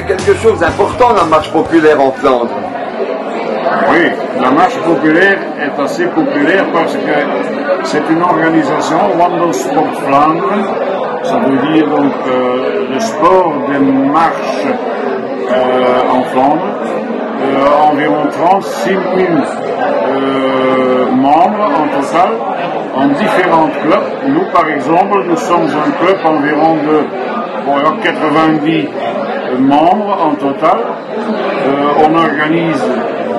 quelque chose d'important, la marche populaire en Flandre. Oui, la marche populaire est assez populaire parce que c'est une organisation, Wandelsport Flandre, ça veut dire donc le sport des marches en Flandre, environ 36 000 membres en total, en différents clubs. Nous, par exemple, nous sommes un club environ de 90 membres en total. On organise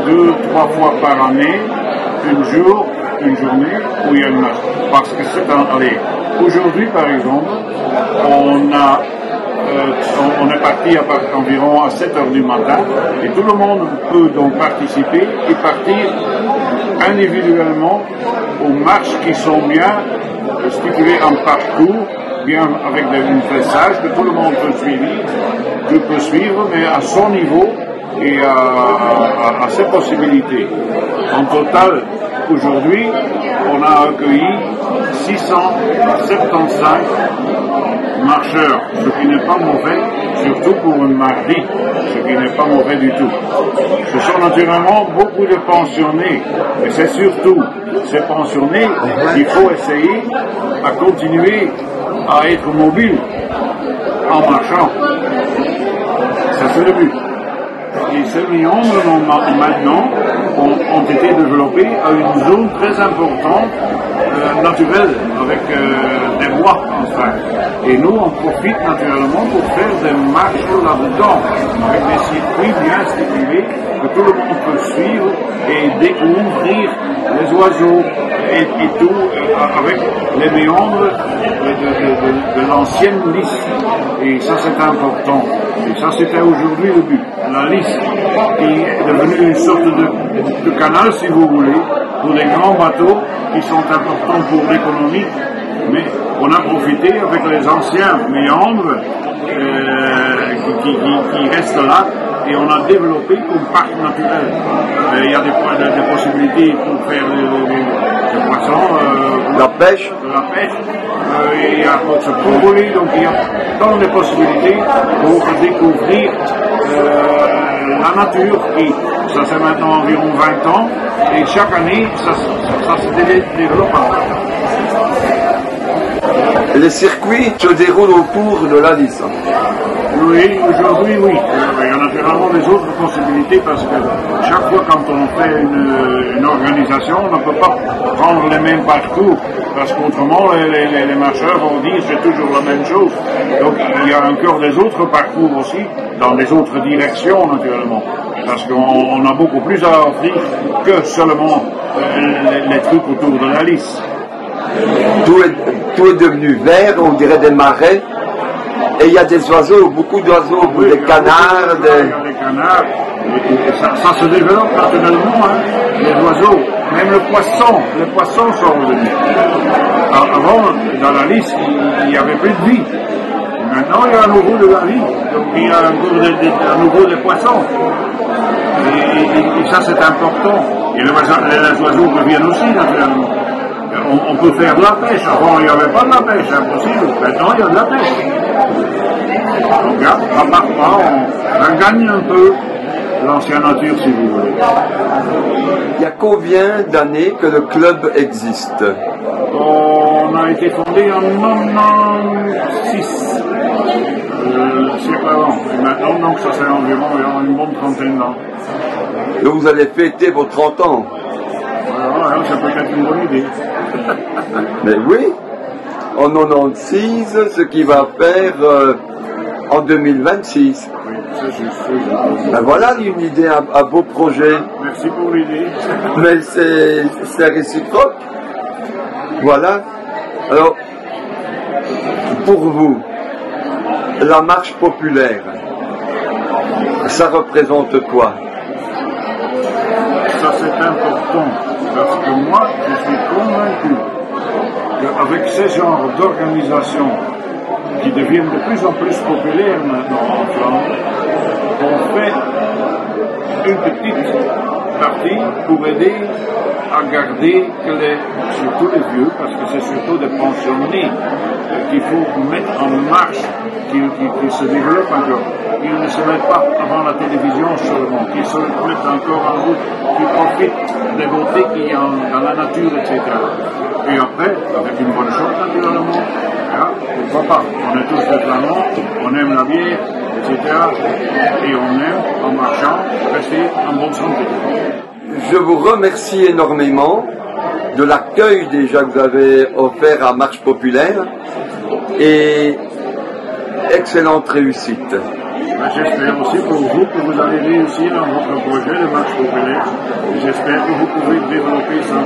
2-3 fois par année, une journée où il y a une marche. Parce que c'est allez, aujourd'hui, par exemple, on est parti environ à 7 heures du matin et tout le monde peut donc participer et partir individuellement aux marches qui sont bien stipulées en parcours, bien avec une dressage que tout le monde peut suivre, mais à son niveau et à ses possibilités. En total, aujourd'hui, on a accueilli 675 marcheurs, ce qui n'est pas mauvais, surtout pour un mardi, ce qui n'est pas mauvais du tout. Ce sont naturellement beaucoup de pensionnés, mais c'est surtout ces pensionnés qu'il faut essayer à continuer à être mobile en marchant. Ça c'est le but. Et ces méandres maintenant ont été développés à une zone très importante, naturelle, avec des bois enfin. Et nous, on profite naturellement pour faire des marches là-dedans, avec des circuits bien stipulés que tout le monde peut suivre et découvrir les oiseaux et tout, avec les méandres de l'ancienne lisse. Et ça, c'est important. Et ça, c'était aujourd'hui le but. La lisse, qui est devenue une sorte de canal, si vous voulez, pour les grands bateaux qui sont importants pour l'économie. Mais on a profité avec les anciens méandres qui restent là et on a développé un parc naturel. Il y a des possibilités pour faire des poissons, la pêche. Il y a se provoler, donc il y a tant de possibilités pour découvrir la nature qui, ça fait maintenant environ 20 ans et chaque année ça se développe. Les circuits se déroulent autour de la lisse. Oui, aujourd'hui, oui. Il y a naturellement des autres possibilités parce que chaque fois quand on fait une organisation, on ne peut pas prendre les mêmes parcours parce qu'autrement les marcheurs vont dire c'est toujours la même chose. Donc il y a encore des autres parcours aussi, dans les autres directions naturellement, parce qu'on a beaucoup plus à offrir que seulement les trucs autour de la lisse. Tout est devenu vert, on dirait des marais. Et il y a des oiseaux, beaucoup d'oiseaux, oui, des canards. Des canards, et ça se développe naturellement, hein, les oiseaux, même les poissons sont revenus. Avant, dans la liste, il n'y avait plus de vie. Maintenant, il y a à nouveau de la vie, donc il y a à nouveau des poissons. Et ça, c'est important. Et les oiseaux reviennent aussi, naturellement. On peut faire de la pêche. Avant, il n'y avait pas de la pêche, impossible. Maintenant, il y a de la pêche. Donc, à part on gagne un peu l'ancienne nature, si vous voulez. Il y a combien d'années que le club existe? On a été fondé en 96. C'est avant. Et maintenant, donc, ça fait environ une bonne trentaine d'ans. Donc, vous allez fêter vos 30 ans. Voilà, ça peut être une bonne idée. Mais oui, en 96, ce qui va faire en 2026. Oui, c'est juste. Ben voilà une idée, un beau projet. Merci pour l'idée. Mais c'est réciproque. Voilà. Alors, pour vous, la marche populaire, ça représente quoi? Ça, c'est important. Parce que moi, je suis convaincu qu'avec ce genre d'organisation qui deviennent de plus en plus populaires maintenant en Flandre, on fait une petite partie pour aider à garder surtout les vieux, parce que c'est surtout des pensionnés qu'il faut mettre en marche, qui se développent encore. Ils ne se mettent pas avant la télévision seulement, qu'ils se mettent encore en route, qui profitent des beautés qu'il y a dans la nature, etc. Et après, avec une bonne chose naturellement, pourquoi pas. On est tous des flamands, on aime la bière, etc. Et on aime, en marchant, rester en bonne santé. Je vous remercie énormément de l'accueil déjà que vous avez offert à Marche Populaire et excellente réussite. J'espère aussi pour vous que vous allez réussir dans votre projet de Marche Populaire. J'espère que vous pouvez développer ça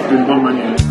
d'une bonne manière.